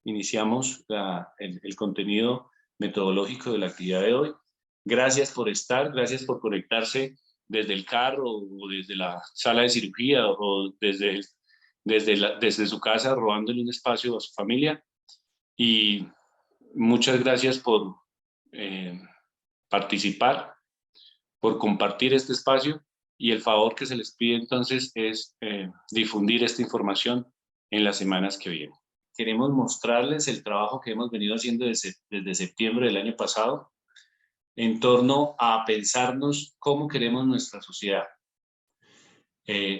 iniciamos el contenido metodológico de la actividad de hoy. Gracias por estar, gracias por conectarse desde el carro o desde la sala de cirugía o desde su casa, robándole un espacio a su familia. Y muchas gracias por participar, por compartir este espacio, y el favor que se les pide entonces es difundir esta información en las semanas que vienen. Queremos mostrarles el trabajo que hemos venido haciendo desde septiembre del año pasado en torno a pensarnos cómo queremos nuestra sociedad.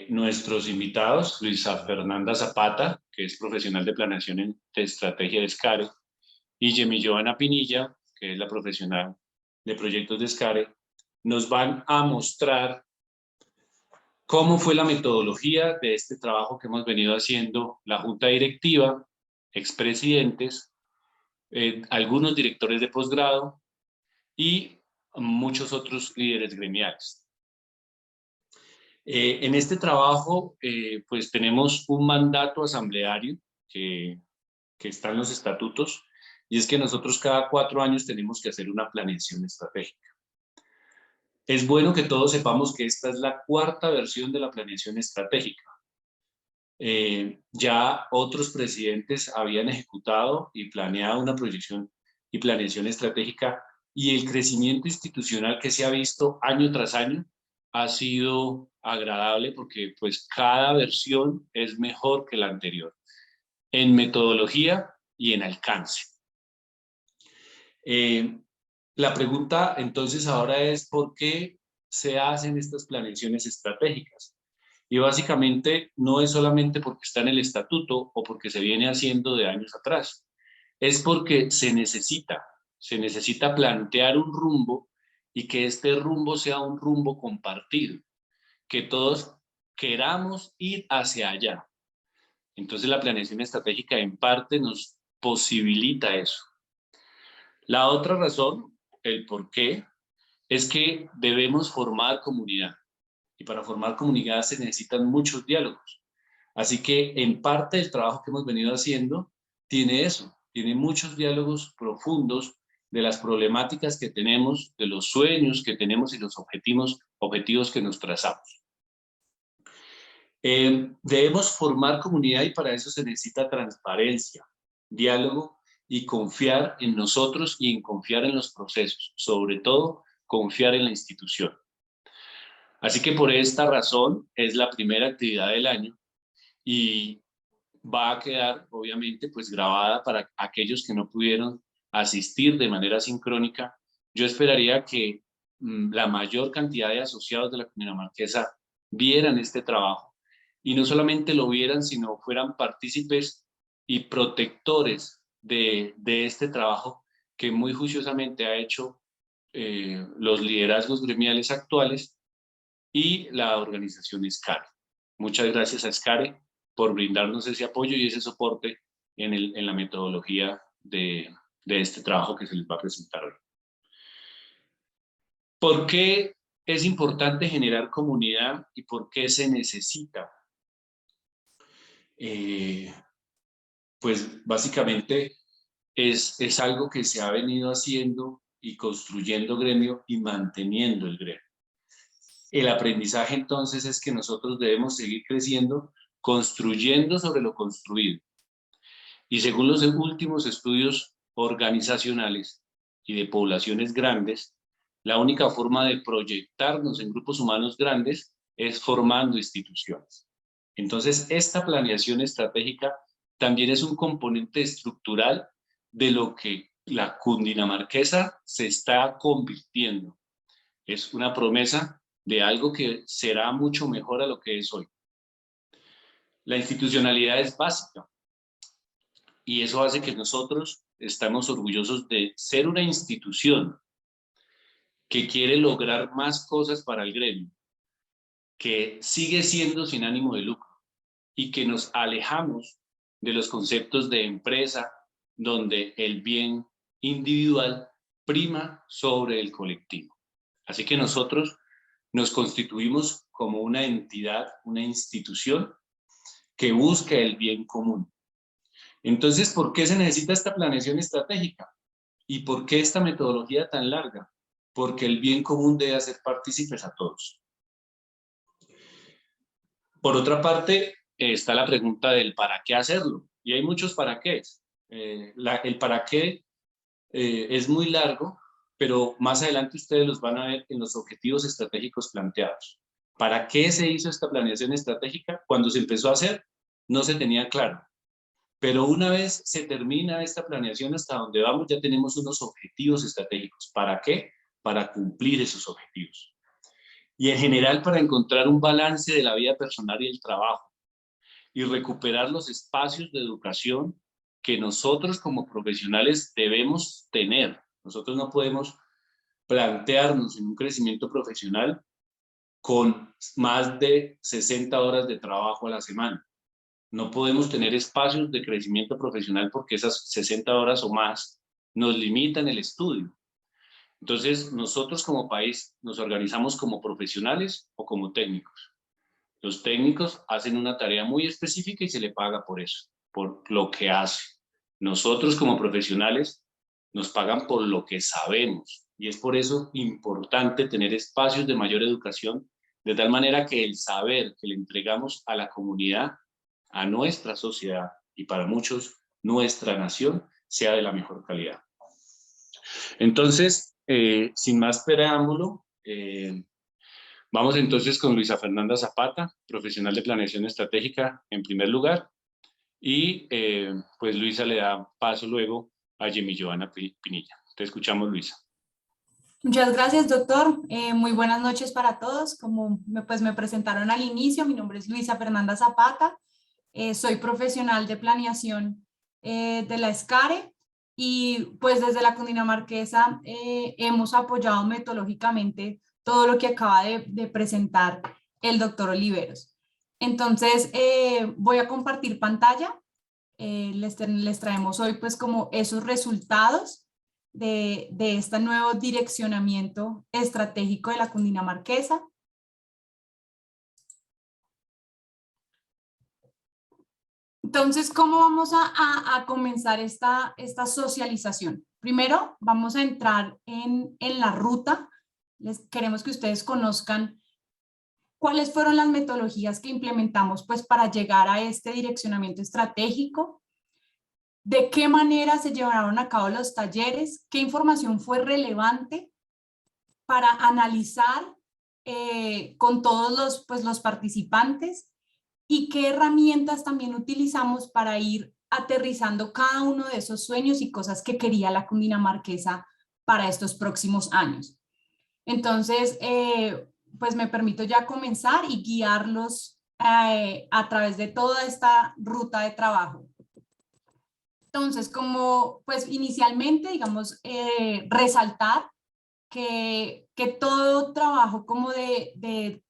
Nuestros invitados, Luisa Fernanda Zapata, que es profesional de planeación de estrategia de SCARE, y Yemi Joana Pinilla, que es la profesional de proyectos de SCARE, nos van a mostrar cómo fue la metodología de este trabajo que hemos venido haciendo la Junta Directiva, expresidentes, algunos directores de posgrado y muchos otros líderes gremiales. En este trabajo, pues tenemos un mandato asambleario que está en los estatutos, y es que nosotros cada 4 años tenemos que hacer una planeación estratégica. Es bueno que todos sepamos que esta es la 4ª versión de la planeación estratégica. Ya otros presidentes habían ejecutado y planeado una proyección y planeación estratégica, y el crecimiento institucional que se ha visto año tras año ha sido agradable, porque pues cada versión es mejor que la anterior en metodología y en alcance. La pregunta entonces ahora es ¿por qué se hacen estas planeaciones estratégicas? Y básicamente no es solamente porque está en el estatuto o porque se viene haciendo de años atrás, es porque se necesita plantear un rumbo, y que este rumbo sea un rumbo compartido, que todos queramos ir hacia allá. Entonces la planeación estratégica en parte nos posibilita eso. La otra razón, el por qué, es que debemos formar comunidad, y para formar comunidad se necesitan muchos diálogos. Así que en parte el trabajo que hemos venido haciendo tiene eso, tiene muchos diálogos profundos de las problemáticas que tenemos, de los sueños que tenemos y los objetivos que nos trazamos. Debemos formar comunidad, y para eso se necesita transparencia, diálogo y confiar en nosotros y en confiar en los procesos, sobre todo confiar en la institución. Así que por esta razón es la primera actividad del año, y va a quedar obviamente pues grabada para aquellos que no pudieron asistir de manera sincrónica. Yo esperaría que la mayor cantidad de asociados de la Cundinamarquesa vieran este trabajo, y no solamente lo vieran, sino fueran partícipes y protectores de este trabajo que muy juiciosamente ha hecho los liderazgos gremiales actuales y la organización SCARE. Muchas gracias a SCARE por brindarnos ese apoyo y ese soporte en la metodología de este trabajo que se les va a presentar hoy. ¿Por qué es importante generar comunidad y por qué se necesita? Pues básicamente es algo que se ha venido haciendo y construyendo gremio y manteniendo el gremio. El aprendizaje entonces es que nosotros debemos seguir creciendo, construyendo sobre lo construido. Y según los últimos estudios organizacionales y de poblaciones grandes, la única forma de proyectarnos en grupos humanos grandes es formando instituciones. Entonces, esta planeación estratégica también es un componente estructural de lo que la cundinamarquesa se está convirtiendo. Es una promesa de algo que será mucho mejor a lo que es hoy. La institucionalidad es básica, y eso hace que nosotros estamos orgullosos de ser una institución que quiere lograr más cosas para el gremio, que sigue siendo sin ánimo de lucro, y que nos alejamos de los conceptos de empresa donde el bien individual prima sobre el colectivo. Así que nosotros nos constituimos como una entidad, una institución que busca el bien común. Entonces, ¿por qué se necesita esta planeación estratégica? ¿Y por qué esta metodología tan larga? Porque el bien común debe hacer partícipes a todos. Por otra parte, está la pregunta del para qué hacerlo. Y hay muchos para qué. El para qué es muy largo, pero más adelante ustedes los van a ver en los objetivos estratégicos planteados. ¿Para qué se hizo esta planeación estratégica? Cuando se empezó a hacer, no se tenía claro. Pero una vez se termina esta planeación hasta donde vamos, ya tenemos unos objetivos estratégicos. ¿Para qué? Para cumplir esos objetivos. Y en general para encontrar un balance de la vida personal y el trabajo y recuperar los espacios de educación que nosotros como profesionales debemos tener. Nosotros no podemos plantearnos en un crecimiento profesional con más de 60 horas de trabajo a la semana. No podemos tener espacios de crecimiento profesional porque esas 60 horas o más nos limitan el estudio. Entonces, nosotros como país nos organizamos como profesionales o como técnicos. Los técnicos hacen una tarea muy específica y se le paga por eso, por lo que hace. Nosotros como profesionales nos pagan por lo que sabemos y es por eso importante tener espacios de mayor educación, de tal manera que el saber que le entregamos a la comunidad, a nuestra sociedad y para muchos nuestra nación sea de la mejor calidad. Entonces, sin más preámbulo, vamos entonces con Luisa Fernanda Zapata, profesional de planeación estratégica en primer lugar, y pues Luisa le da paso luego a Yemi Joana Pinilla. Te escuchamos, Luisa. Muchas gracias, doctor. Muy buenas noches para todos. Como me presentaron al inicio, mi nombre es Luisa Fernanda Zapata. Soy profesional de planeación de la SCARE y pues desde la Cundinamarquesa hemos apoyado metodológicamente todo lo que acaba de presentar el doctor Oliveros. Entonces voy a compartir pantalla. Les traemos hoy pues como esos resultados de este nuevo direccionamiento estratégico de la Cundinamarquesa. Entonces, ¿cómo vamos a comenzar esta socialización? Primero, vamos a entrar en la ruta. Queremos que ustedes conozcan cuáles fueron las metodologías que implementamos pues, para llegar a este direccionamiento estratégico, de qué manera se llevaron a cabo los talleres, qué información fue relevante para analizar con todos los participantes y qué herramientas también utilizamos para ir aterrizando cada uno de esos sueños y cosas que quería la cundinamarquesa para estos próximos años. Entonces, pues me permito ya comenzar y guiarlos a través de toda esta ruta de trabajo. Entonces, como pues inicialmente, digamos, resaltar que todo trabajo como de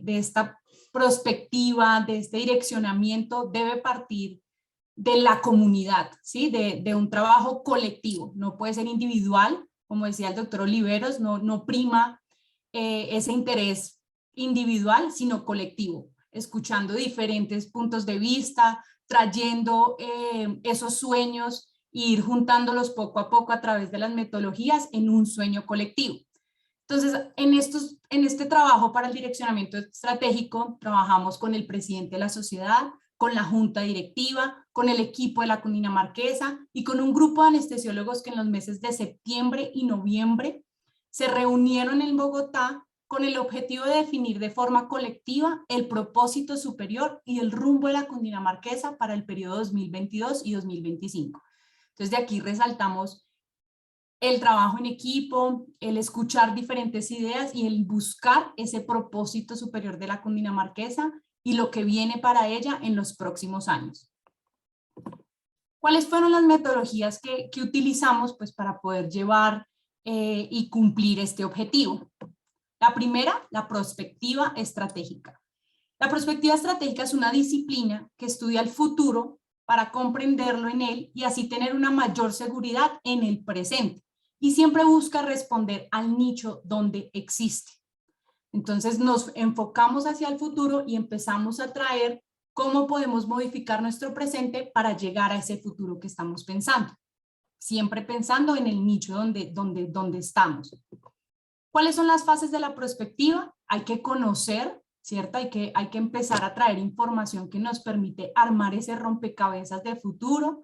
esta perspectiva, de este direccionamiento, debe partir de la comunidad, ¿sí? De un trabajo colectivo, no puede ser individual, como decía el doctor Oliveros, no prima ese interés individual, sino colectivo, escuchando diferentes puntos de vista, trayendo esos sueños e ir juntándolos poco a poco a través de las metodologías en un sueño colectivo. Entonces, en este trabajo para el direccionamiento estratégico, trabajamos con el presidente de la sociedad, con la junta directiva, con el equipo de la Cundinamarquesa y con un grupo de anestesiólogos que en los meses de septiembre y noviembre se reunieron en Bogotá con el objetivo de definir de forma colectiva el propósito superior y el rumbo de la Cundinamarquesa para el periodo 2022 y 2025. Entonces, de aquí resaltamos el trabajo en equipo, el escuchar diferentes ideas y el buscar ese propósito superior de la cundinamarquesa y lo que viene para ella en los próximos años. ¿Cuáles fueron las metodologías que utilizamos pues, para poder llevar y cumplir este objetivo? La primera, la prospectiva estratégica. La prospectiva estratégica es una disciplina que estudia el futuro para comprenderlo en él y así tener una mayor seguridad en el presente. Y siempre busca responder al nicho donde existe. Entonces nos enfocamos hacia el futuro y empezamos a traer cómo podemos modificar nuestro presente para llegar a ese futuro que estamos pensando. Siempre pensando en el nicho donde estamos. ¿Cuáles son las fases de la prospectiva? Hay que conocer, ¿cierto? Hay que empezar a traer información que nos permite armar ese rompecabezas de futuro.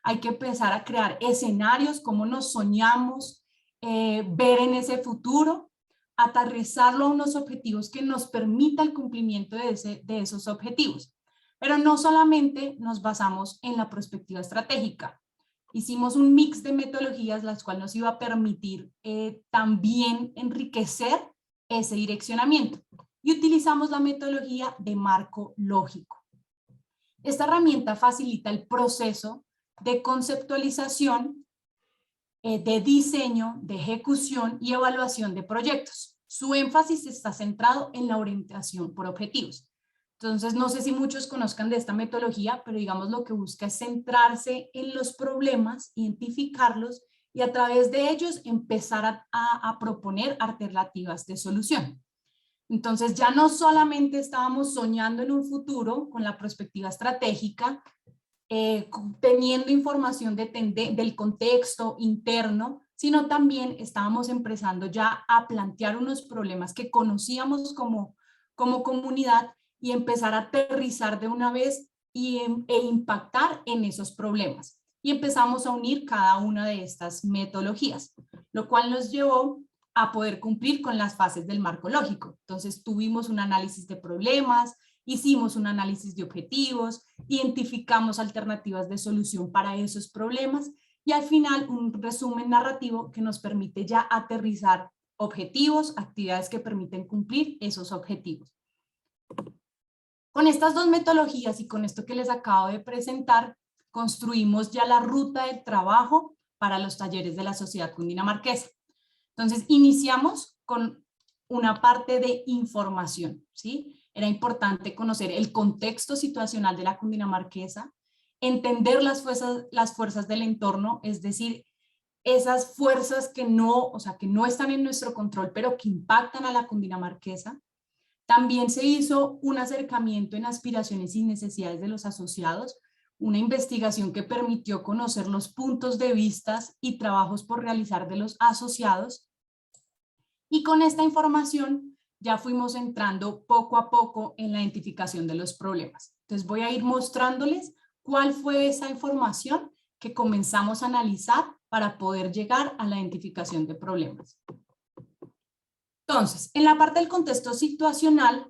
Hay que empezar a crear escenarios, cómo nos soñamos, ver en ese futuro, aterrizarlo a unos objetivos que nos permita el cumplimiento de esos objetivos. Pero no solamente nos basamos en la perspectiva estratégica. Hicimos un mix de metodologías, las cuales nos iba a permitir también enriquecer ese direccionamiento. Y utilizamos la metodología de marco lógico. Esta herramienta facilita el proceso de conceptualización, de diseño, de ejecución y evaluación de proyectos. Su énfasis está centrado en la orientación por objetivos. Entonces, no sé si muchos conozcan de esta metodología, pero digamos lo que busca es centrarse en los problemas, identificarlos y a través de ellos empezar a proponer alternativas de solución. Entonces, ya no solamente estábamos soñando en un futuro con la perspectiva estratégica, teniendo información del contexto interno, sino también estábamos empezando ya a plantear unos problemas que conocíamos como comunidad y empezar a aterrizar de una vez e impactar en esos problemas. Y empezamos a unir cada una de estas metodologías, lo cual nos llevó a poder cumplir con las fases del marco lógico. Entonces tuvimos un análisis de problemas, hicimos un análisis de objetivos, identificamos alternativas de solución para esos problemas y al final un resumen narrativo que nos permite ya aterrizar objetivos, actividades que permiten cumplir esos objetivos. Con estas dos metodologías y con esto que les acabo de presentar, construimos ya la ruta de trabajo para los talleres de la Sociedad Cundinamarquesa. Entonces, iniciamos con una parte de información, ¿sí? Era importante conocer el contexto situacional de la Cundinamarquesa, entender las fuerzas del entorno, es decir, esas fuerzas que no están en nuestro control, pero que impactan a la Cundinamarquesa. También se hizo un acercamiento en aspiraciones y necesidades de los asociados, una investigación que permitió conocer los puntos de vista y trabajos por realizar de los asociados. Y con esta información ya fuimos entrando poco a poco en la identificación de los problemas. Entonces voy a ir mostrándoles cuál fue esa información que comenzamos a analizar para poder llegar a la identificación de problemas. Entonces, en la parte del contexto situacional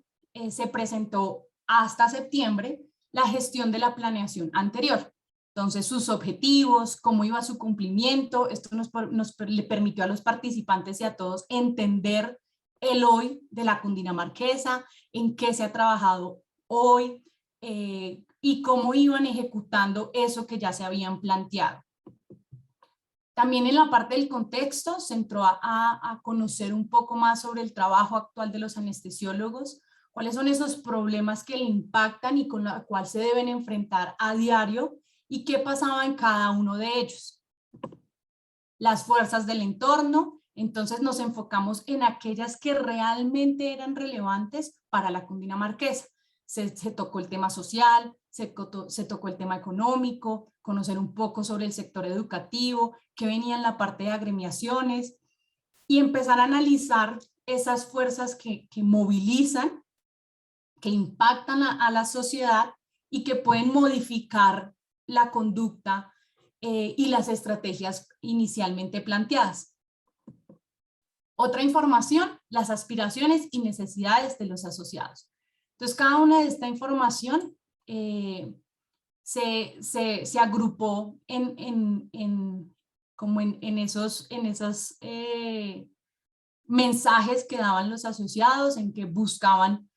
se presentó hasta septiembre la gestión de la planeación anterior. Entonces, sus objetivos, cómo iba su cumplimiento, esto le permitió a los participantes y a todos entender el hoy de la Cundinamarquesa, en qué se ha trabajado hoy y cómo iban ejecutando eso que ya se habían planteado. También en la parte del contexto se entró a conocer un poco más sobre el trabajo actual de los anestesiólogos, cuáles son esos problemas que le impactan y con los cuales se deben enfrentar a diario y qué pasaba en cada uno de ellos. Las fuerzas del entorno, entonces nos enfocamos en aquellas que realmente eran relevantes para la Cundinamarquesa. Se tocó el tema social, se tocó el tema económico, conocer un poco sobre el sector educativo, que venía en la parte de agremiaciones y empezar a analizar esas fuerzas que movilizan, que impactan a la sociedad y que pueden modificar la conducta y las estrategias inicialmente planteadas. Otra información, las aspiraciones y necesidades de los asociados. Entonces, cada una de esta información se agrupó en esos mensajes que daban los asociados, en que buscaban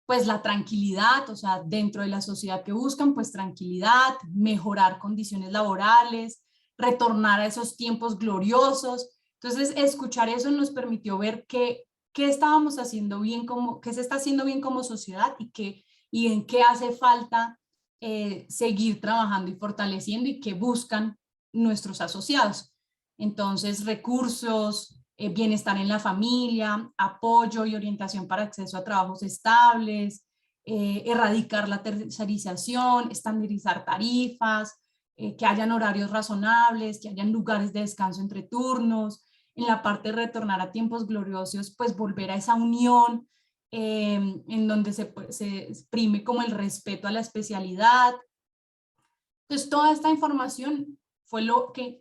pues la tranquilidad, o sea, dentro de la sociedad que buscan pues tranquilidad, mejorar condiciones laborales, retornar a esos tiempos gloriosos. Entonces, escuchar eso nos permitió ver qué estábamos haciendo bien, qué se está haciendo bien como sociedad y en qué hace falta seguir trabajando y fortaleciendo y qué buscan nuestros asociados. Entonces, recursos, bienestar en la familia, apoyo y orientación para acceso a trabajos estables, erradicar la tercerización, estandarizar tarifas, que hayan horarios razonables, que hayan lugares de descanso entre turnos. En la parte de retornar a tiempos gloriosos, pues volver a esa unión en donde se exprime como el respeto a la especialidad. Entonces, toda esta información fue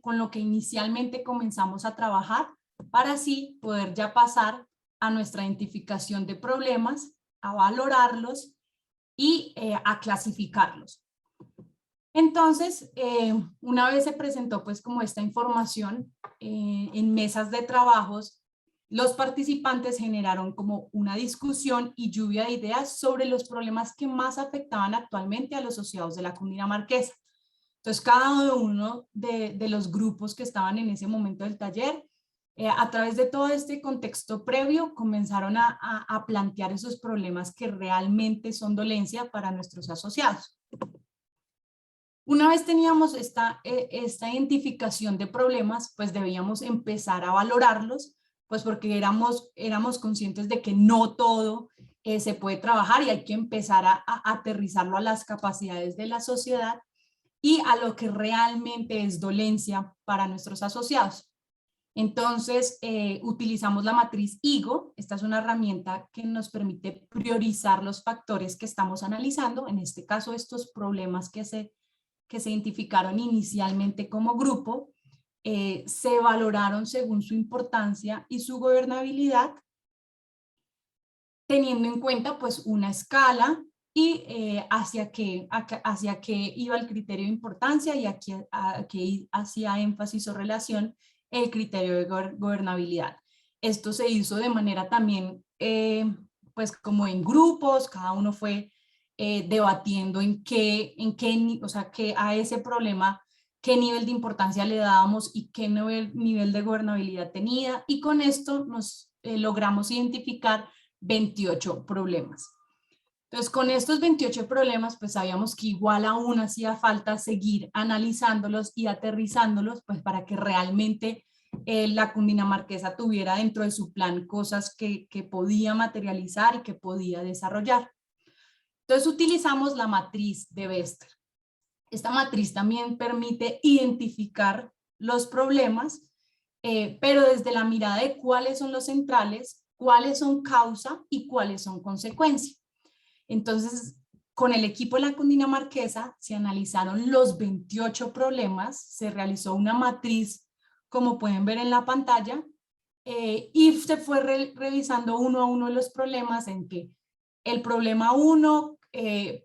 con lo que inicialmente comenzamos a trabajar para así poder ya pasar a nuestra identificación de problemas, a valorarlos y a clasificarlos. Entonces, una vez se presentó pues como esta información en mesas de trabajos, los participantes generaron como una discusión y lluvia de ideas sobre los problemas que más afectaban actualmente a los asociados de la Cundinamarquesa. Entonces, cada uno de los grupos que estaban en ese momento del taller, a través de todo este contexto previo, comenzaron a plantear esos problemas que realmente son dolencia para nuestros asociados. Una vez teníamos esta identificación de problemas, pues debíamos empezar a valorarlos, pues porque éramos conscientes de que no todo se puede trabajar y hay que empezar a aterrizarlo a las capacidades de la sociedad y a lo que realmente es dolencia para nuestros asociados. Entonces, utilizamos la matriz IGO. Esta es una herramienta que nos permite priorizar los factores que estamos analizando, en este caso estos problemas que se identificaron inicialmente como grupo, se valoraron según su importancia y su gobernabilidad, teniendo en cuenta pues una escala y hacia qué iba el criterio de importancia y a qué hacía énfasis o relación el criterio de gobernabilidad. Esto se hizo de manera también pues como en grupos, cada uno fue debatiendo o sea, que a ese problema qué nivel de importancia le dábamos y qué nivel de gobernabilidad tenía, y con esto nos logramos identificar 28 problemas. Entonces, con estos 28 problemas, pues sabíamos que igual aún hacía falta seguir analizándolos y aterrizándolos, pues para que realmente la cundinamarquesa tuviera dentro de su plan cosas que podía materializar y que podía desarrollar. Entonces, utilizamos la matriz de Bester. Esta matriz también permite identificar los problemas, pero desde la mirada de cuáles son los centrales, cuáles son causa y cuáles son consecuencia. Entonces, con el equipo de la Cundinamarquesa se analizaron los 28 problemas, se realizó una matriz, como pueden ver en la pantalla, y se fue revisando uno a uno los problemas, en que el problema 1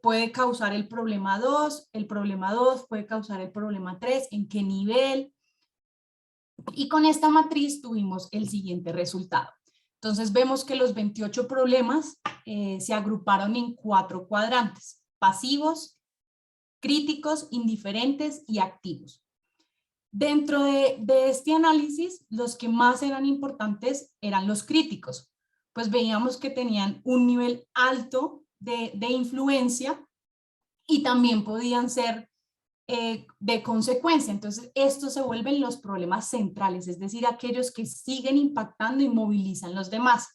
puede causar el problema 2, el problema 2 puede causar el problema 3, en qué nivel. Y con esta matriz tuvimos el siguiente resultado. Entonces vemos que los 28 problemas se agruparon en 4 cuadrantes: pasivos, críticos, indiferentes y activos. Dentro de este análisis, los que más eran importantes eran los críticos, pues veíamos que tenían un nivel alto de influencia y también podían ser de consecuencia. Entonces, estos se vuelven los problemas centrales, es decir, aquellos que siguen impactando y movilizan los demás.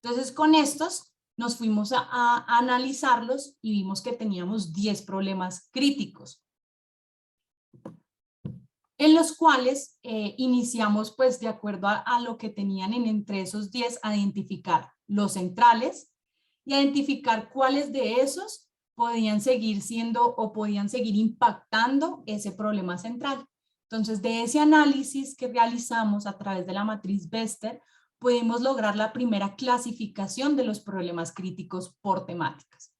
Entonces, con estos nos fuimos a analizarlos y vimos que teníamos 10 problemas críticos, en los cuales iniciamos pues de acuerdo a lo que tenían entre esos 10, a identificar los centrales y a identificar cuáles de esos podían seguir siendo o podían seguir impactando ese problema central. Entonces, de ese análisis que realizamos a través de la matriz Bester, pudimos lograr la primera clasificación de los problemas críticos por temáticas.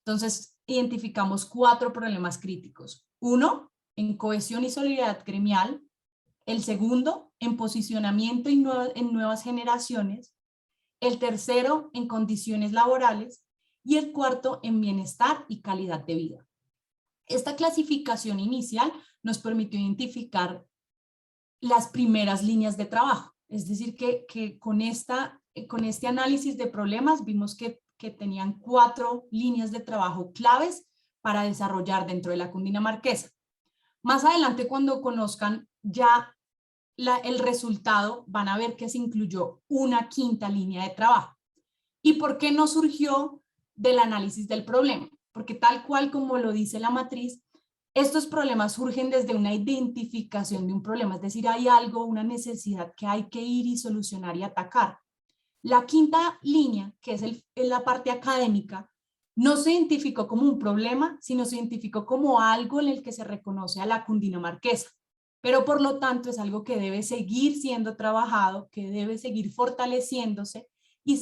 Entonces, identificamos 4 problemas críticos. 1, en cohesión y solidaridad gremial. El segundo, en posicionamiento en nuevas generaciones. El tercero, en condiciones laborales. Y el cuarto, en bienestar y calidad de vida. Esta clasificación inicial nos permitió identificar las primeras líneas de trabajo. Es decir, que con este análisis de problemas vimos que tenían 4 líneas de trabajo claves para desarrollar dentro de la Cundinamarquesa. Más adelante, cuando conozcan ya el resultado, van a ver que se incluyó una 5ª línea de trabajo. ¿Y por qué no surgió del análisis del problema, porque tal cual como lo dice la matriz, estos problemas surgen desde una identificación de un problema, es decir, hay algo, una necesidad que hay que ir y solucionar y atacar. La quinta línea, que es la parte académica, no se identificó como un problema, sino se identificó como algo en el que se reconoce a la cundinamarquesa, pero por lo tanto es algo que debe seguir siendo trabajado, que debe seguir fortaleciéndose y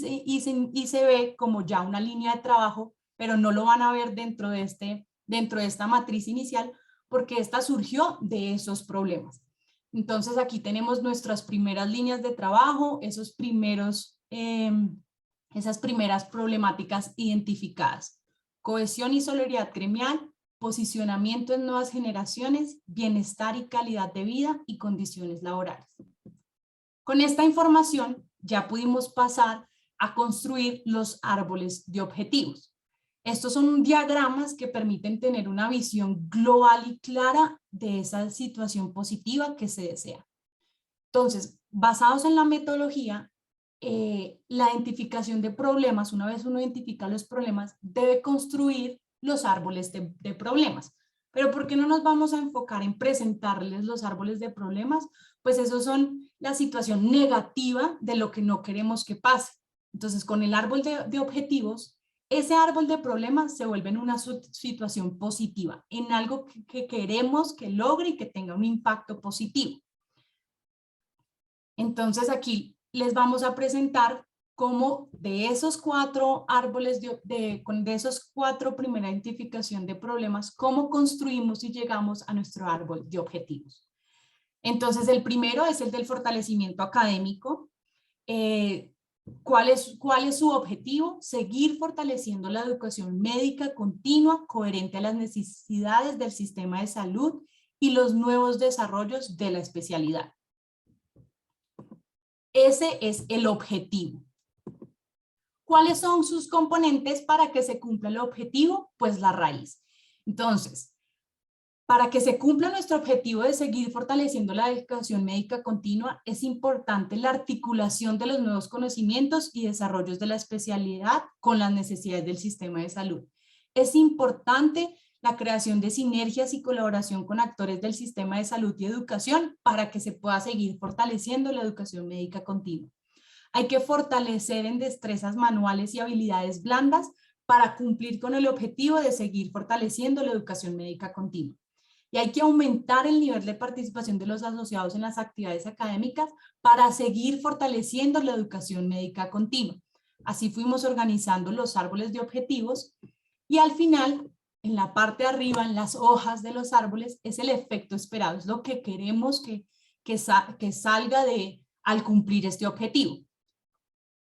se ve como ya una línea de trabajo, pero no lo van a ver dentro de esta matriz inicial, porque esta surgió de esos problemas. Entonces aquí tenemos nuestras primeras líneas de trabajo, esas primeras problemáticas identificadas. Cohesión y solidaridad gremial, posicionamiento en nuevas generaciones, bienestar y calidad de vida y condiciones laborales. Con esta información ya pudimos pasar a construir los árboles de objetivos. Estos son diagramas que permiten tener una visión global y clara de esa situación positiva que se desea. Entonces, basados en la metodología, la identificación de problemas, una vez uno identifica los problemas, debe construir los árboles de problemas. Pero ¿por qué no nos vamos a enfocar en presentarles los árboles de problemas? Pues esos son la situación negativa de lo que no queremos que pase. Entonces, con el árbol de objetivos, ese árbol de problemas se vuelve en una situación positiva, en algo que queremos que logre y que tenga un impacto positivo. Entonces aquí les vamos a presentar cómo de esos 4 árboles, de esos 4 primera identificación de problemas, cómo construimos y llegamos a nuestro árbol de objetivos. Entonces el primero es el del fortalecimiento académico. ¿Cuál es su objetivo? Seguir fortaleciendo la educación médica continua, coherente a las necesidades del sistema de salud y los nuevos desarrollos de la especialidad. Ese es el objetivo. ¿Cuáles son sus componentes para que se cumpla el objetivo? Pues la raíz. Entonces, para que se cumpla nuestro objetivo de seguir fortaleciendo la educación médica continua, es importante la articulación de los nuevos conocimientos y desarrollos de la especialidad con las necesidades del sistema de salud. Es importante la creación de sinergias y colaboración con actores del sistema de salud y educación para que se pueda seguir fortaleciendo la educación médica continua. Hay que fortalecer en destrezas manuales y habilidades blandas para cumplir con el objetivo de seguir fortaleciendo la educación médica continua. Y hay que aumentar el nivel de participación de los asociados en las actividades académicas para seguir fortaleciendo la educación médica continua. Así fuimos organizando los árboles de objetivos y al final, en la parte de arriba, en las hojas de los árboles, es el efecto esperado, es lo que queremos que salga al cumplir este objetivo.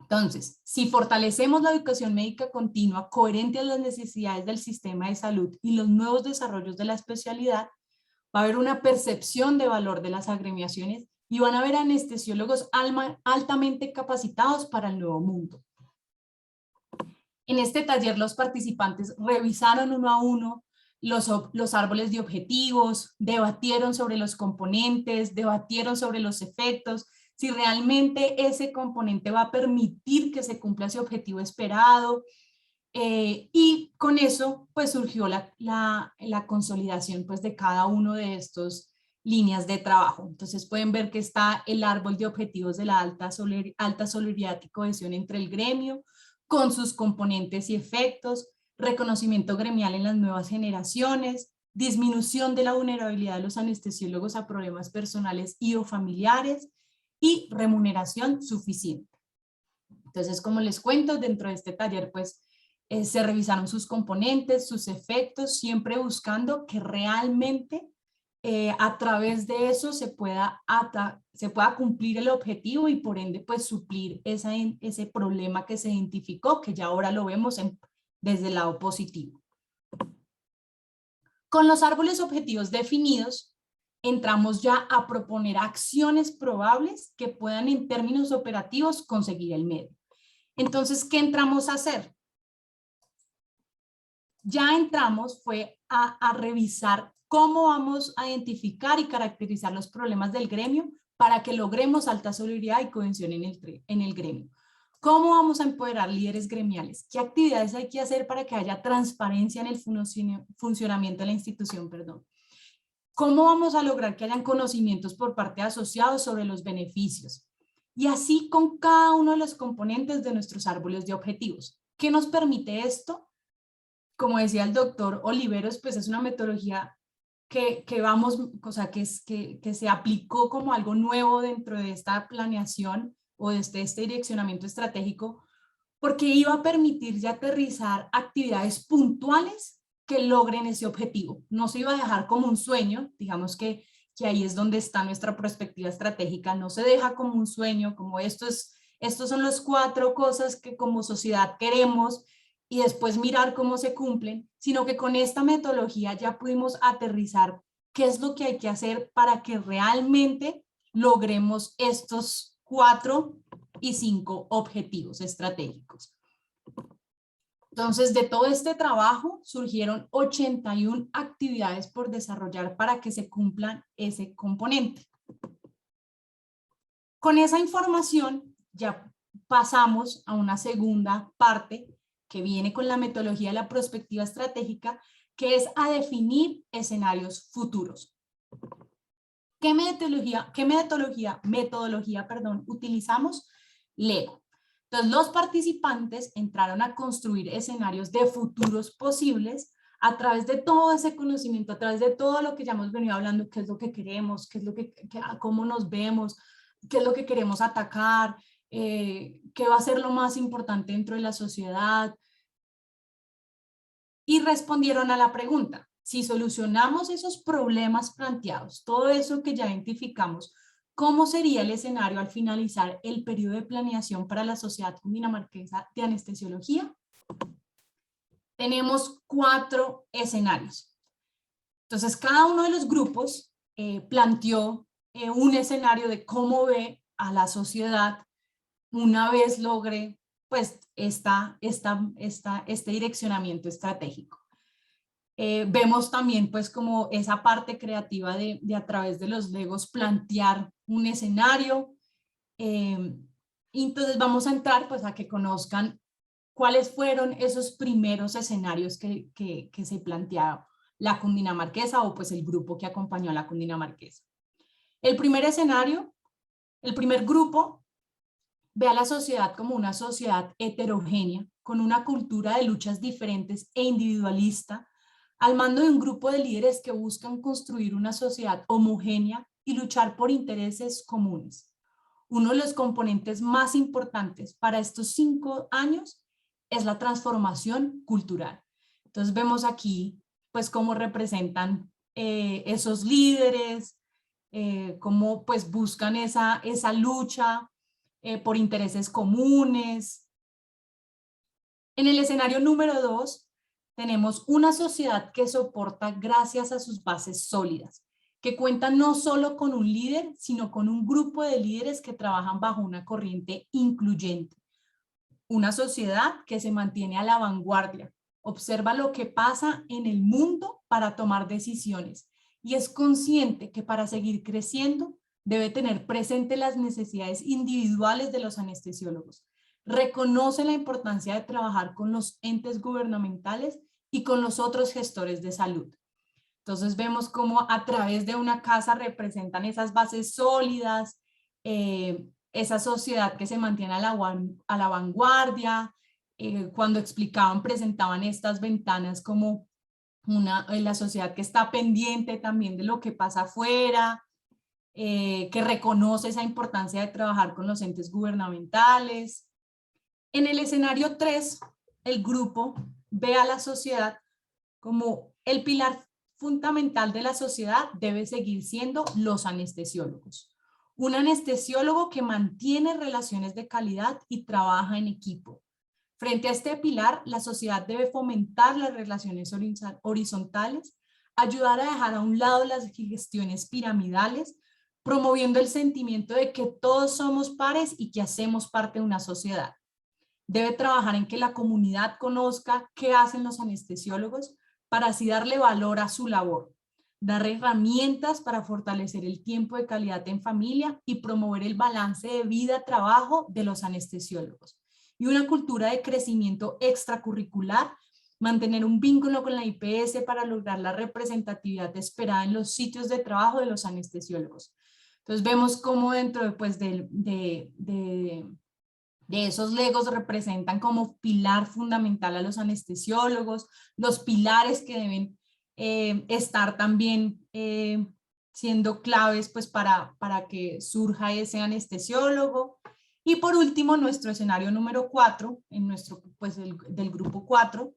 Entonces, si fortalecemos la educación médica continua, coherente a las necesidades del sistema de salud y los nuevos desarrollos de la especialidad, va a haber una percepción de valor de las agremiaciones y van a haber anestesiólogos altamente capacitados para el nuevo mundo. En este taller los participantes revisaron uno a uno los árboles de objetivos, debatieron sobre los componentes, debatieron sobre los efectos, si realmente ese componente va a permitir que se cumpla ese objetivo esperado, y con eso pues surgió la consolidación pues de cada uno de estos líneas de trabajo. Entonces pueden ver que está el árbol de objetivos de la alta solidaridad y cohesión entre el gremio, con sus componentes y efectos, reconocimiento gremial en las nuevas generaciones, disminución de la vulnerabilidad de los anestesiólogos a problemas personales y o familiares, y remuneración suficiente. Entonces, como les cuento, dentro de este taller pues se revisaron sus componentes, sus efectos, siempre buscando que realmente a través de eso se pueda cumplir el objetivo y por ende pues suplir ese problema que se identificó, que ya ahora lo vemos desde el lado positivo. Con los árboles objetivos definidos, entramos ya a proponer acciones probables que puedan en términos operativos conseguir el medio. Entonces, ¿qué entramos a hacer? Ya entramos a revisar cómo vamos a identificar y caracterizar los problemas del gremio para que logremos alta solidaridad y cohesión en el gremio. ¿Cómo vamos a empoderar líderes gremiales? ¿Qué actividades hay que hacer para que haya transparencia en el funcionamiento de la institución? Perdón. ¿Cómo vamos a lograr que hayan conocimientos por parte de asociados sobre los beneficios? Y así con cada uno de los componentes de nuestros árboles de objetivos. ¿Qué nos permite esto? Como decía el doctor Oliveros, pues es una metodología que vamos, o sea, que se aplicó como algo nuevo dentro de esta planeación o de este direccionamiento estratégico, porque iba a permitir ya aterrizar actividades puntuales que logren ese objetivo. No se iba a dejar como un sueño, digamos que ahí es donde está nuestra perspectiva estratégica, no se deja como un sueño, como estos son las 4 cosas que como sociedad queremos y después mirar cómo se cumplen, sino que con esta metodología ya pudimos aterrizar qué es lo que hay que hacer para que realmente logremos estos 4 y 5 objetivos estratégicos. Entonces, de todo este trabajo surgieron 81 actividades por desarrollar para que se cumplan ese componente. Con esa información ya pasamos a una segunda parte que viene con la metodología de la prospectiva estratégica, que es a definir escenarios futuros. ¿Qué metodología utilizamos? Lego. Entonces, los participantes entraron a construir escenarios de futuros posibles a través de todo ese conocimiento, a través de todo lo que ya hemos venido hablando, qué es lo que queremos, cómo nos vemos, qué es lo que queremos atacar, qué va a ser lo más importante dentro de la sociedad. Y respondieron a la pregunta, si solucionamos esos problemas planteados, todo eso que ya identificamos, ¿cómo sería el escenario al finalizar el periodo de planeación para la Sociedad Cundinamarquesa de Anestesiología? Tenemos 4 escenarios. Entonces, cada uno de los grupos planteó un escenario de cómo ve a la sociedad una vez logre pues este direccionamiento estratégico. Vemos también pues como esa parte creativa de a través de los legos plantear un escenario. Entonces vamos a entrar pues a que conozcan cuáles fueron esos primeros escenarios que se planteaba la Cundinamarquesa o pues el grupo que acompañó a la Cundinamarquesa. El primer escenario, el primer grupo ve a la sociedad como una sociedad heterogénea, con una cultura de luchas diferentes e individualista, al mando de un grupo de líderes que buscan construir una sociedad homogénea y luchar por intereses comunes. Uno de los componentes más importantes para estos 5 años es la transformación cultural. Entonces vemos aquí pues cómo representan esos líderes, cómo pues buscan esa lucha por intereses comunes. En el escenario número 2 tenemos una sociedad que soporta gracias a sus bases sólidas, que cuenta no solo con un líder, sino con un grupo de líderes que trabajan bajo una corriente incluyente. Una sociedad que se mantiene a la vanguardia, observa lo que pasa en el mundo para tomar decisiones y es consciente que para seguir creciendo debe tener presente las necesidades individuales de los anestesiólogos. Reconoce la importancia de trabajar con los entes gubernamentales y con los otros gestores de salud. Entonces vemos cómo a través de una casa representan esas bases sólidas, esa sociedad que se mantiene a la vanguardia. Cuando explicaban, presentaban estas ventanas como la sociedad que está pendiente también de lo que pasa afuera, que reconoce esa importancia de trabajar con los entes gubernamentales. En el escenario 3, el grupo ve a la sociedad como el pilar fundamental de la sociedad debe seguir siendo los anestesiólogos. Un anestesiólogo que mantiene relaciones de calidad y trabaja en equipo. Frente a este pilar, la sociedad debe fomentar las relaciones horizontales, ayudar a dejar a un lado las gestiones piramidales, promoviendo el sentimiento de que todos somos pares y que hacemos parte de una sociedad. Debe trabajar en que la comunidad conozca qué hacen los anestesiólogos para así darle valor a su labor, dar herramientas para fortalecer el tiempo de calidad en familia y promover el balance de vida-trabajo de los anestesiólogos. y una cultura de crecimiento extracurricular, mantener un vínculo con la IPS para lograr la representatividad esperada en los sitios de trabajo de los anestesiólogos. Entonces vemos cómo dentro pues, de esos legos representan como pilar fundamental a los anestesiólogos, los pilares que deben estar también siendo claves pues, para que surja ese anestesiólogo. Y por último, nuestro escenario número 4, en nuestro, pues, del grupo 4,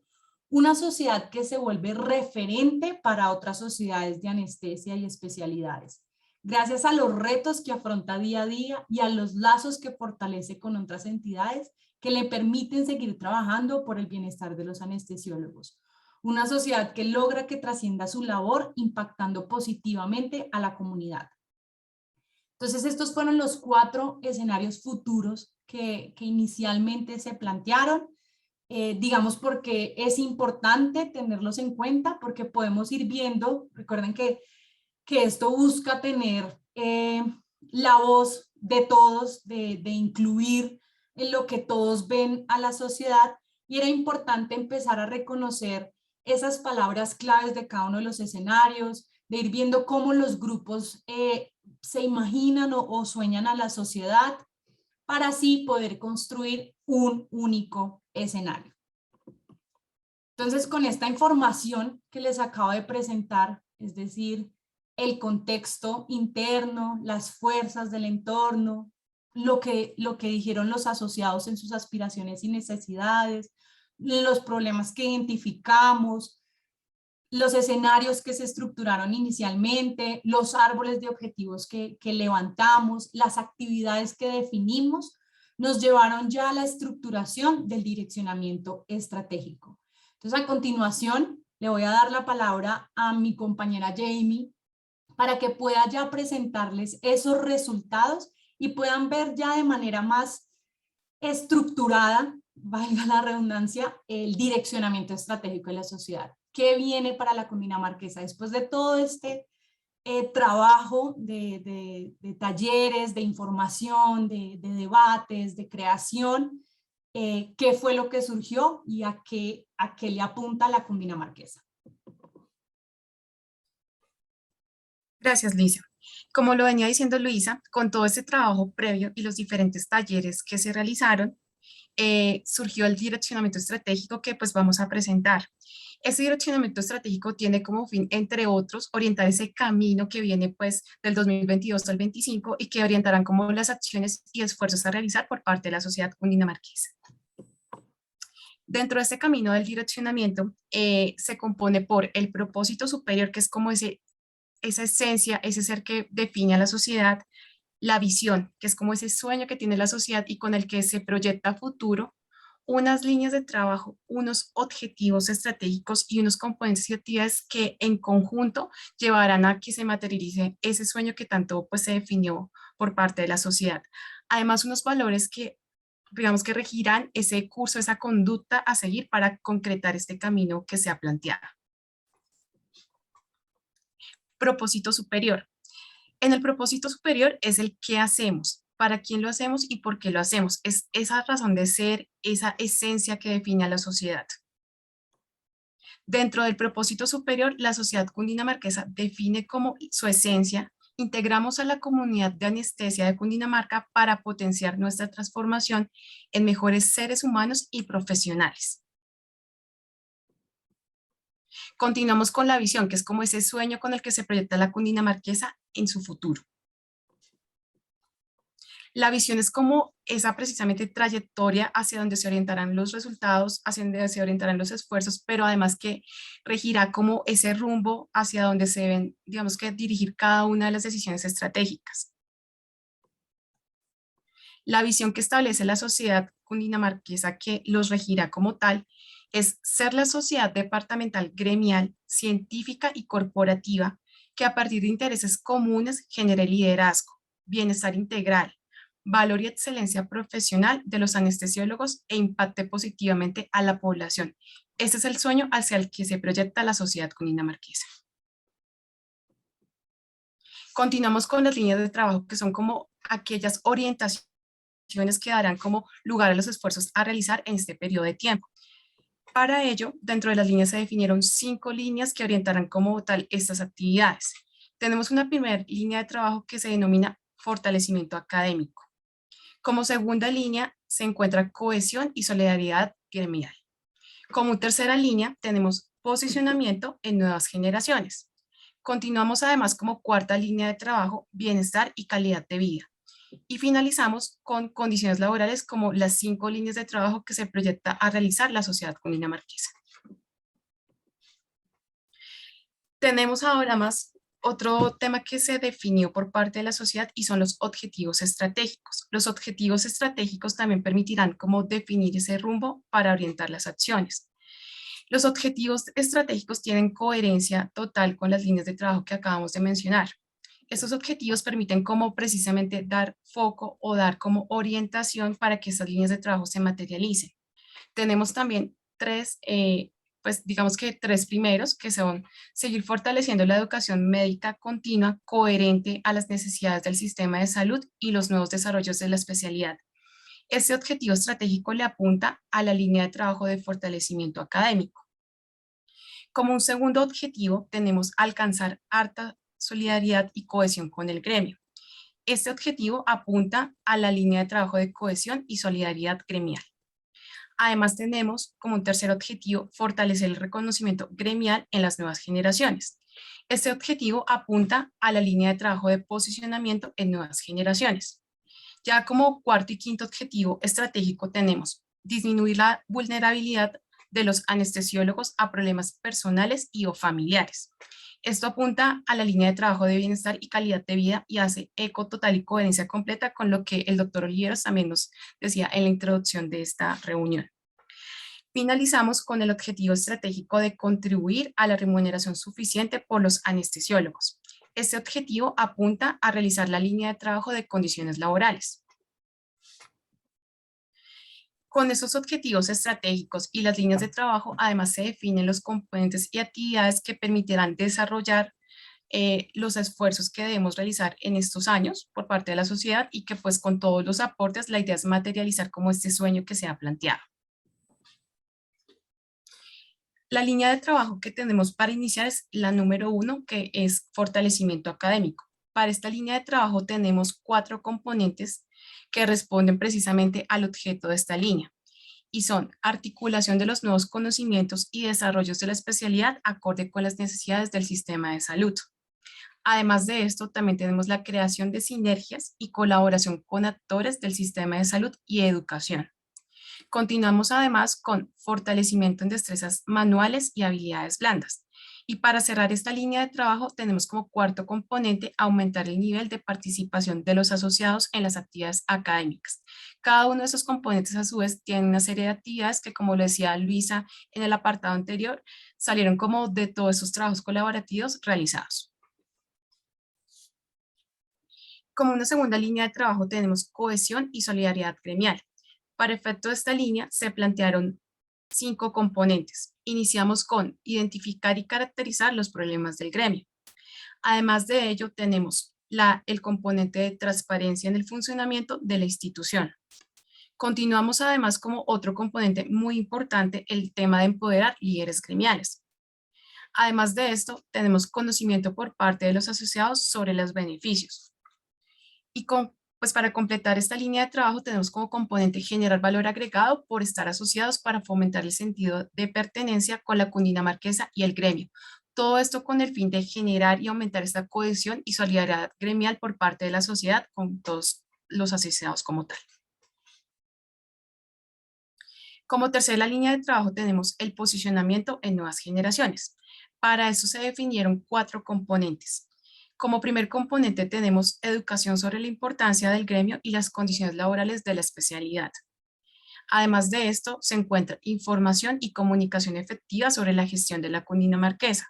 una sociedad que se vuelve referente para otras sociedades de anestesia y especialidades, gracias a los retos que afronta día a día y a los lazos que fortalece con otras entidades que le permiten seguir trabajando por el bienestar de los anestesiólogos. Una sociedad que logra que trascienda su labor, impactando positivamente a la comunidad. Entonces, estos fueron los 4 escenarios futuros que inicialmente se plantearon. Digamos porque es importante tenerlos en cuenta, porque podemos ir viendo, recuerden que esto busca tener la voz de todos, de incluir en lo que todos ven a la sociedad, y era importante empezar a reconocer esas palabras claves de cada uno de los escenarios, de ir viendo cómo los grupos se imaginan o sueñan a la sociedad, para así poder construir un único escenario. Entonces, con esta información que les acabo de presentar, es decir, el contexto interno, las fuerzas del entorno, lo que dijeron los asociados en sus aspiraciones y necesidades, los problemas que identificamos, los escenarios que se estructuraron inicialmente, los árboles de objetivos que levantamos, las actividades que definimos, nos llevaron ya a la estructuración del direccionamiento estratégico. Entonces, a continuación, le voy a dar la palabra a mi compañera Jamie para que pueda ya presentarles esos resultados y puedan ver ya de manera más estructurada, valga la redundancia, el direccionamiento estratégico de la sociedad. ¿Qué viene para la Cundinamarquesa después de todo este trabajo de talleres, de información, de debates, de creación? ¿Qué fue lo que surgió y a qué le apunta la Cundinamarquesa? Gracias, Luisa. Como lo venía diciendo Luisa, con todo este trabajo previo y los diferentes talleres que se realizaron, surgió el direccionamiento estratégico que pues vamos a presentar. Este direccionamiento estratégico tiene como fin, entre otros, orientar ese camino que viene pues del 2022 al 25 y que orientarán como las acciones y esfuerzos a realizar por parte de la sociedad cundinamarquesa. Dentro de este camino del direccionamiento se compone por el propósito superior, que es como esa esencia, ese ser que define a la sociedad, la visión, que es como ese sueño que tiene la sociedad y con el que se proyecta a futuro, unas líneas de trabajo, unos objetivos estratégicos y unos componentes y actividades que en conjunto llevarán a que se materialice ese sueño que tanto pues, se definió por parte de la sociedad. Además, unos valores que digamos que regirán ese curso, esa conducta a seguir para concretar este camino que se ha planteado. Propósito superior. En el propósito superior es el qué hacemos, para quién lo hacemos y por qué lo hacemos. Es esa razón de ser, esa esencia que define a la sociedad. Dentro del propósito superior, la sociedad cundinamarquesa define como su esencia: integramos a la comunidad de anestesia de Cundinamarca para potenciar nuestra transformación en mejores seres humanos y profesionales. Continuamos con la visión, que es como ese sueño con el que se proyecta la cundinamarquesa en su futuro. La visión es como esa precisamente trayectoria hacia donde se orientarán los resultados, hacia donde se orientarán los esfuerzos, pero además que regirá como ese rumbo hacia donde se deben, digamos que dirigir cada una de las decisiones estratégicas. La visión que establece la sociedad cundinamarquesa que los regirá como tal es ser la sociedad departamental, gremial, científica y corporativa que a partir de intereses comunes genere liderazgo, bienestar integral, valor y excelencia profesional de los anestesiólogos e impacte positivamente a la población. Este es el sueño hacia el que se proyecta la sociedad cundinamarquesa. Continuamos con las líneas de trabajo que son como aquellas orientaciones acciones que darán como lugar a los esfuerzos a realizar en este periodo de tiempo. Para ello, dentro de las líneas se definieron 5 líneas que orientarán como tal estas actividades. Tenemos una primera línea de trabajo que se denomina fortalecimiento académico. Como segunda línea se encuentra cohesión y solidaridad gremial. Como tercera línea tenemos posicionamiento en nuevas generaciones. Continuamos además como cuarta línea de trabajo, bienestar y calidad de vida. Y finalizamos con condiciones laborales como las 5 líneas de trabajo que se proyecta a realizar la sociedad cundinamarquesa. Tenemos ahora más otro tema que se definió por parte de la sociedad y son los objetivos estratégicos. Los objetivos estratégicos también permitirán cómo definir ese rumbo para orientar las acciones. Los objetivos estratégicos tienen coherencia total con las líneas de trabajo que acabamos de mencionar. Estos objetivos permiten como precisamente dar foco o dar como orientación para que estas líneas de trabajo se materialicen. Tenemos también pues digamos que 3 primeros, que son seguir fortaleciendo la educación médica continua coherente a las necesidades del sistema de salud y los nuevos desarrollos de la especialidad. Este objetivo estratégico le apunta a la línea de trabajo de fortalecimiento académico. Como un segundo objetivo, tenemos alcanzar harta solidaridad y cohesión con el gremio. Este objetivo apunta a la línea de trabajo de cohesión y solidaridad gremial. Además, tenemos como un tercer objetivo fortalecer el reconocimiento gremial en las nuevas generaciones. Este objetivo apunta a la línea de trabajo de posicionamiento en nuevas generaciones. Ya como cuarto y quinto objetivo estratégico tenemos disminuir la vulnerabilidad de los anestesiólogos a problemas personales y o familiares. Esto apunta a la línea de trabajo de bienestar y calidad de vida y hace eco total y coherencia completa con lo que el doctor Oliveros también nos decía en la introducción de esta reunión. Finalizamos con el objetivo estratégico de contribuir a la remuneración suficiente por los anestesiólogos. Este objetivo apunta a realizar la línea de trabajo de condiciones laborales. Con esos objetivos estratégicos y las líneas de trabajo, además se definen los componentes y actividades que permitirán desarrollar los esfuerzos que debemos realizar en estos años por parte de la sociedad y que pues con todos los aportes la idea es materializar como este sueño que se ha planteado. La línea de trabajo que tenemos para iniciar es la número 1, que es fortalecimiento académico. Para esta línea de trabajo tenemos 4 componentes que responden precisamente al objeto de esta línea y son articulación de los nuevos conocimientos y desarrollos de la especialidad acorde con las necesidades del sistema de salud. Además de esto, también tenemos la creación de sinergias y colaboración con actores del sistema de salud y educación. Continuamos además con fortalecimiento en destrezas manuales y habilidades blandas. Y para cerrar esta línea de trabajo tenemos como cuarto componente aumentar el nivel de participación de los asociados en las actividades académicas. Cada uno de esos componentes a su vez tiene una serie de actividades que, como lo decía Luisa en el apartado anterior, salieron como de todos esos trabajos colaborativos realizados. Como una segunda línea de trabajo tenemos cohesión y solidaridad gremial. Para efecto de esta línea se plantearon 5 componentes. Iniciamos con identificar y caracterizar los problemas del gremio. Además de ello tenemos el componente de transparencia en el funcionamiento de la institución. Continuamos además como otro componente muy importante el tema de empoderar líderes gremiales. Además de esto tenemos conocimiento por parte de los asociados sobre los beneficios. Y pues para completar esta línea de trabajo tenemos como componente generar valor agregado por estar asociados para fomentar el sentido de pertenencia con la cundinamarquesa y el gremio. Todo esto con el fin de generar y aumentar esta cohesión y solidaridad gremial por parte de la sociedad con todos los asociados como tal. Como tercera línea de trabajo tenemos el posicionamiento en nuevas generaciones. Para eso se definieron 4 componentes. Como primer componente tenemos educación sobre la importancia del gremio y las condiciones laborales de la especialidad. Además de esto, se encuentra información y comunicación efectiva sobre la gestión de la cundinamarquesa.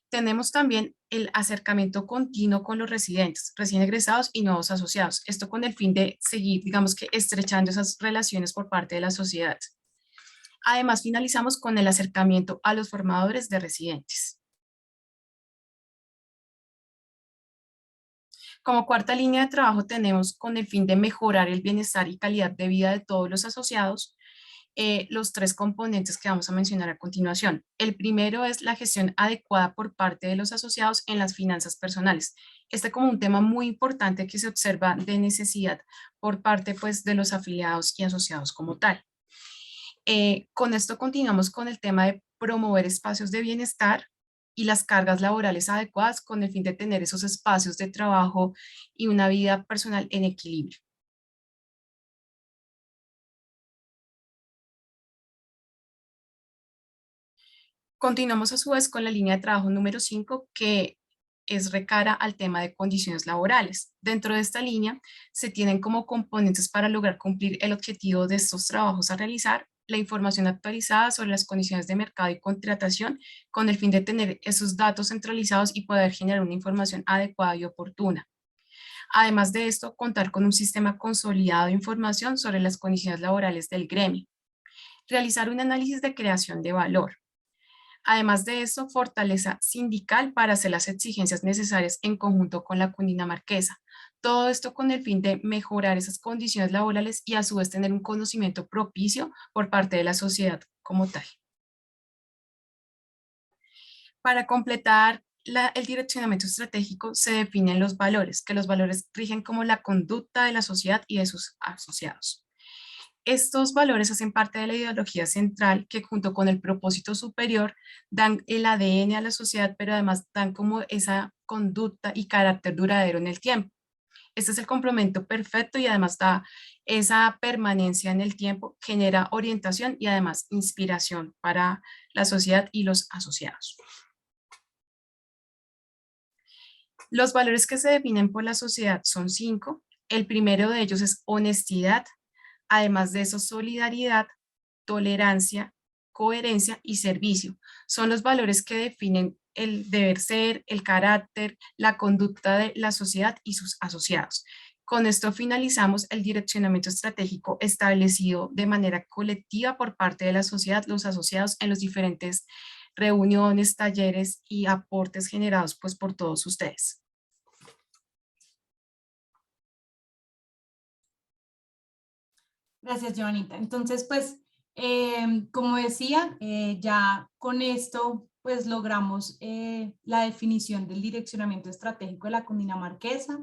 Tenemos también el acercamiento continuo con los residentes, recién egresados y nuevos asociados. Esto con el fin de seguir, digamos que, estrechando esas relaciones por parte de la sociedad. Además, finalizamos con el acercamiento a los formadores de residentes. Como cuarta línea de trabajo tenemos con el fin de mejorar el bienestar y calidad de vida de todos los asociados, los tres componentes que vamos a mencionar a continuación. El primero es la gestión adecuada por parte de los asociados en las finanzas personales. Este como un tema muy importante que se observa de necesidad por parte pues, de los afiliados y asociados como tal. Con esto continuamos con el tema de promover espacios de bienestar y las cargas laborales adecuadas con el fin de tener esos espacios de trabajo y una vida personal en equilibrio. Continuamos a su vez con la línea de trabajo número 5, que es recara al tema de condiciones laborales. Dentro de esta línea se tienen como componentes para lograr cumplir el objetivo de estos trabajos a realizar, la información actualizada sobre las condiciones de mercado y contratación con el fin de tener esos datos centralizados y poder generar una información adecuada y oportuna. Además de esto, contar con un sistema consolidado de información sobre las condiciones laborales del gremio. Realizar un análisis de creación de valor. Además de eso, fortaleza sindical para hacer las exigencias necesarias en conjunto con la cundinamarquesa. Todo esto con el fin de mejorar esas condiciones laborales y a su vez tener un conocimiento propicio por parte de la sociedad como tal. Para completar el direccionamiento estratégico se definen los valores, que los valores rigen como la conducta de la sociedad y de sus asociados. Estos valores hacen parte de la ideología central que junto con el propósito superior dan el ADN a la sociedad, pero además dan como esa conducta y carácter duradero en el tiempo. Este es el complemento perfecto y además da esa permanencia en el tiempo, genera orientación y además inspiración para la sociedad y los asociados. Los valores que se definen por la sociedad son 5. El primero de ellos es honestidad, además de eso solidaridad, tolerancia, coherencia y servicio. Son los valores que definen el deber ser, el carácter, la conducta de la sociedad y sus asociados. Con esto finalizamos el direccionamiento estratégico establecido de manera colectiva por parte de la sociedad, los asociados en los diferentes reuniones, talleres y aportes generados pues por todos ustedes. Gracias, Joanita. Entonces, pues, como decía, ya con esto, pues logramos la definición del direccionamiento estratégico de la cundinamarquesa.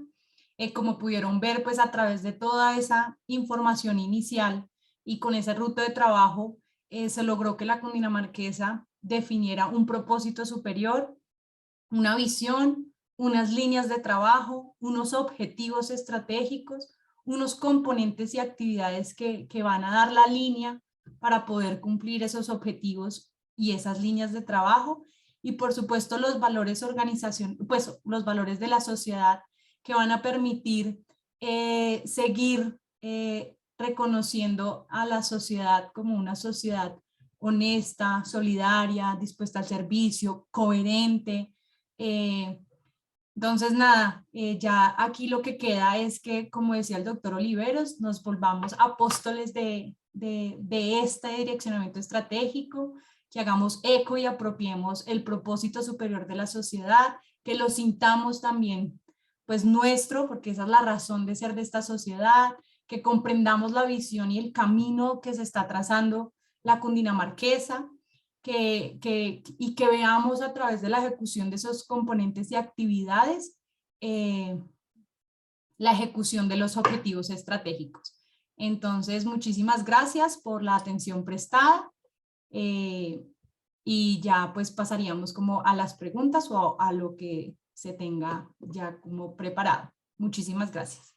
Como pudieron ver, pues a través de toda esa información inicial y con ese ruta de trabajo, se logró que la cundinamarquesa definiera un propósito superior, una visión, unas líneas de trabajo, unos objetivos estratégicos, unos componentes y actividades que van a dar la línea para poder cumplir esos objetivos y esas líneas de trabajo. Y por supuesto los valores pues los valores de la sociedad que van a permitir seguir reconociendo a la sociedad como una sociedad honesta, solidaria, dispuesta al servicio, coherente. Entonces, nada, ya aquí lo que queda es que, como decía el doctor Oliveros, nos volvamos apóstoles de este direccionamiento estratégico, que hagamos eco y apropiemos el propósito superior de la sociedad, que lo sintamos también, pues nuestro, porque esa es la razón de ser de esta sociedad, que comprendamos la visión y el camino que se está trazando la cundinamarquesa, y que veamos a través de la ejecución de esos componentes y actividades la ejecución de los objetivos estratégicos. Entonces, muchísimas gracias por la atención prestada y ya pues pasaríamos como a las preguntas o a lo que se tenga ya como preparado. Muchísimas gracias.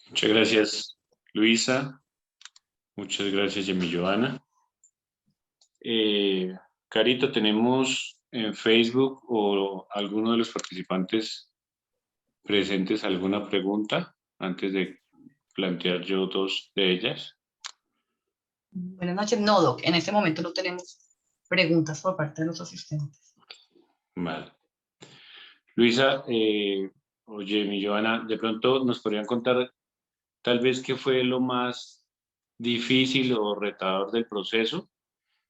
Muchas gracias, Luisa. Muchas gracias, Yemi Joana. Carito, ¿tenemos en Facebook o alguno de los participantes presentes alguna pregunta antes de plantear yo dos de ellas? Buenas noches, no, Doc. En este momento no tenemos preguntas por parte de los asistentes. Vale. Luisa, oye, mi Joana, de pronto nos podrían contar tal vez qué fue lo más difícil o retador del proceso,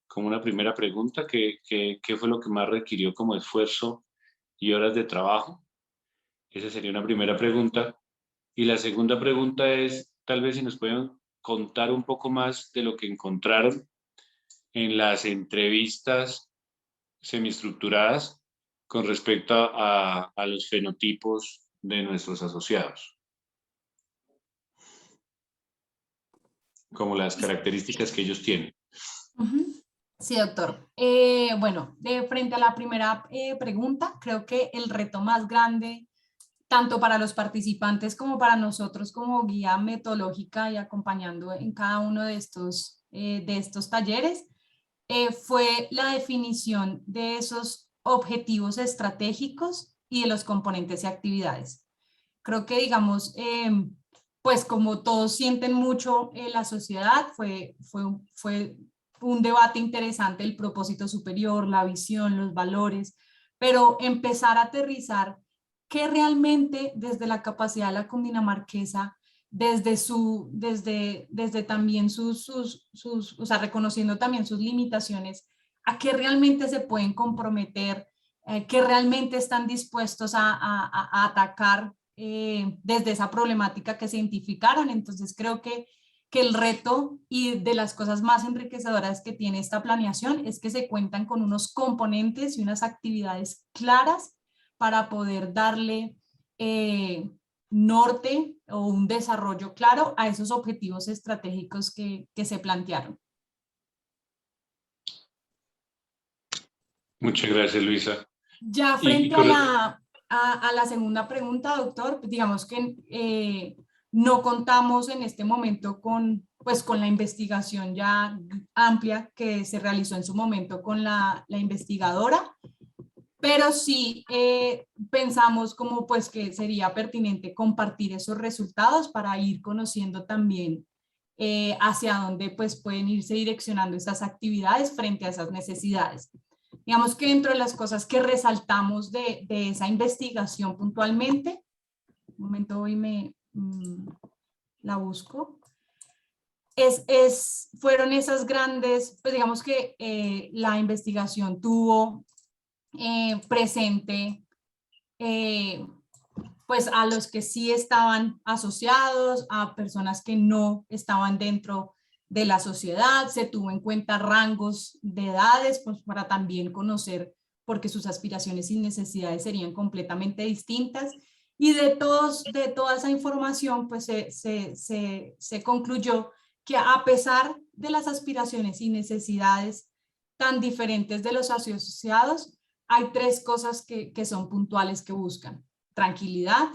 como una primera pregunta, ¿qué fue lo que más requirió como esfuerzo y horas de trabajo? Esa sería una primera pregunta. Y la segunda pregunta es, tal vez si nos pueden contar un poco más de lo que encontraron en las entrevistas semiestructuradas con respecto a los fenotipos de nuestros asociados, como las características que ellos tienen. Ujú. Sí, doctor. Bueno, de frente a la primera pregunta, creo que el reto más grande, tanto para los participantes como para nosotros como guía metodológica y acompañando en cada uno de estos talleres, fue la definición de esos objetivos estratégicos y de los componentes y actividades. Creo que, digamos, pues como todos sienten mucho en la sociedad, fue un debate interesante, el propósito superior, la visión, los valores, pero empezar a aterrizar que realmente desde la capacidad de la cundinamarquesa, desde también o sea, reconociendo también sus limitaciones, a qué realmente se pueden comprometer, que realmente están dispuestos a atacar desde esa problemática que se identificaron. Entonces creo que el reto y de las cosas más enriquecedoras que tiene esta planeación es que se cuentan con unos componentes y unas actividades claras para poder darle norte o un desarrollo claro a esos objetivos estratégicos que se plantearon. Muchas gracias, Luisa. Ya Y frente a la segunda pregunta, doctor, pues digamos que no contamos en este momento con, pues, con la investigación ya amplia que se realizó en su momento con la investigadora, pero sí pensamos como pues que sería pertinente compartir esos resultados para ir conociendo también hacia dónde pues pueden irse direccionando esas actividades frente a esas necesidades. Digamos que dentro de las cosas que resaltamos de esa investigación puntualmente, un momento hoy la busco, fueron esas grandes, pues digamos que la investigación tuvo presente pues a los que sí estaban asociados, a personas que no estaban dentro de la sociedad, se tuvo en cuenta rangos de edades, pues para también conocer porque sus aspiraciones y necesidades serían completamente distintas. Y de toda esa información, pues se concluyó que a pesar de las aspiraciones y necesidades tan diferentes de los asociados, hay tres cosas que son puntuales que buscan: tranquilidad,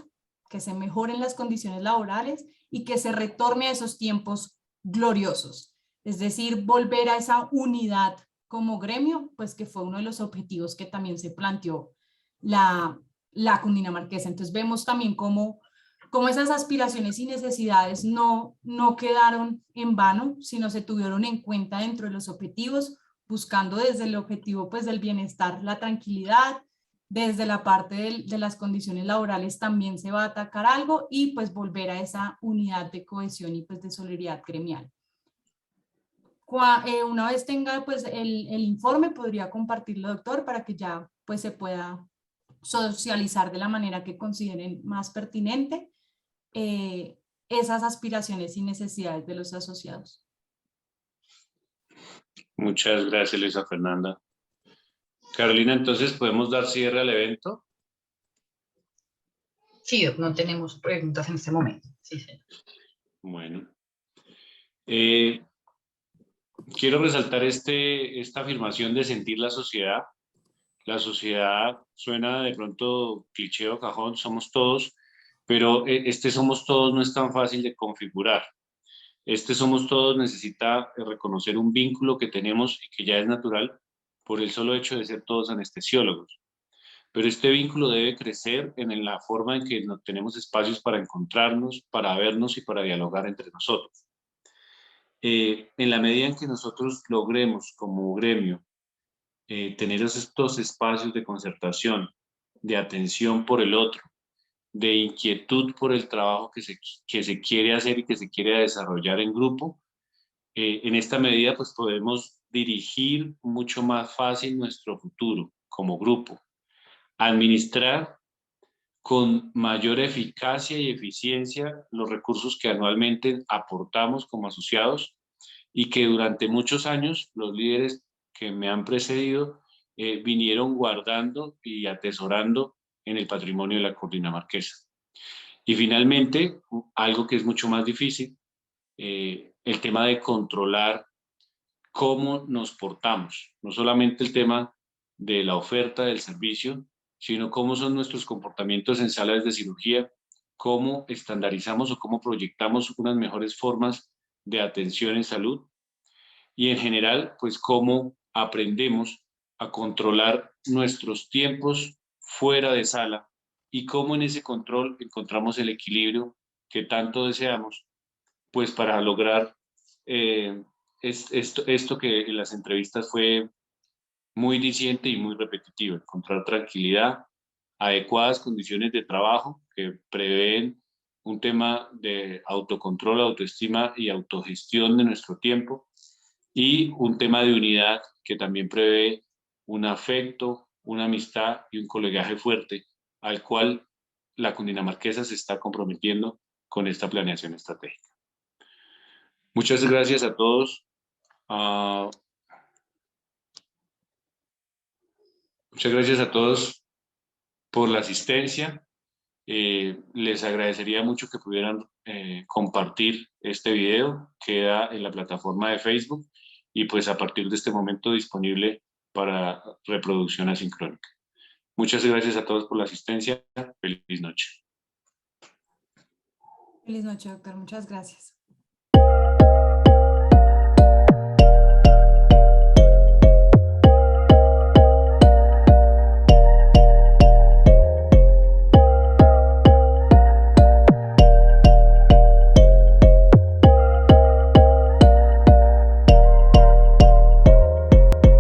que se mejoren las condiciones laborales y que se retorne a esos tiempos gloriosos. Es decir, volver a esa unidad como gremio, pues que fue uno de los objetivos que también se planteó la cundinamarquesa. Entonces vemos también cómo esas aspiraciones y necesidades no quedaron en vano, sino se tuvieron en cuenta dentro de los objetivos, buscando desde el objetivo pues del bienestar, la tranquilidad, desde la parte de las condiciones laborales también se va a atacar algo y pues volver a esa unidad de cohesión y pues de solidaridad gremial. Una vez tenga pues el informe podría compartirlo, doctor, para que ya pues se pueda socializar de la manera que consideren más pertinente esas aspiraciones y necesidades de los asociados. Muchas gracias, Luisa Fernanda. Carolina, entonces, ¿podemos dar cierre al evento? Sí, no tenemos preguntas en este momento. Sí, señor. Bueno. Quiero resaltar esta afirmación de sentir la sociedad. La sociedad suena de pronto cliché o cajón, somos todos, pero este somos todos no es tan fácil de configurar. Este somos todos necesita reconocer un vínculo que tenemos y que ya es natural por el solo hecho de ser todos anestesiólogos. Pero este vínculo debe crecer en la forma en que tenemos espacios para encontrarnos, para vernos y para dialogar entre nosotros. En la medida en que nosotros logremos como gremio tener estos espacios de concertación, de atención por el otro, de inquietud por el trabajo que se quiere hacer y que se quiere desarrollar en grupo, en esta medida pues podemos dirigir mucho más fácil nuestro futuro como grupo. administrar con mayor eficacia y eficiencia los recursos que anualmente aportamos como asociados y que durante muchos años los líderes que me han precedido vinieron guardando y atesorando en el patrimonio de la Cundinamarquesa. Y finalmente, algo que es mucho más difícil, el tema de controlar cómo nos portamos, no solamente el tema de la oferta del servicio, sino cómo son nuestros comportamientos en salas de cirugía, cómo estandarizamos o cómo proyectamos unas mejores formas de atención en salud y en general, pues cómo aprendemos a controlar nuestros tiempos fuera de sala y cómo en ese control encontramos el equilibrio que tanto deseamos, pues para lograr esto que en las entrevistas fue muy diciente y muy repetitivo, encontrar tranquilidad, adecuadas condiciones de trabajo que prevén un tema de autocontrol, autoestima y autogestión de nuestro tiempo y un tema de unidad que también prevé un afecto, una amistad y un colegaje fuerte al cual la Cundinamarquesa se está comprometiendo con esta planeación estratégica. Muchas gracias a todos. Muchas gracias a todos por la asistencia. Les agradecería mucho que pudieran compartir este video. Queda en la plataforma de Facebook y pues a partir de este momento disponible para reproducción asincrónica. Muchas gracias a todos por la asistencia. Feliz noche. Feliz noche, doctor. Muchas gracias.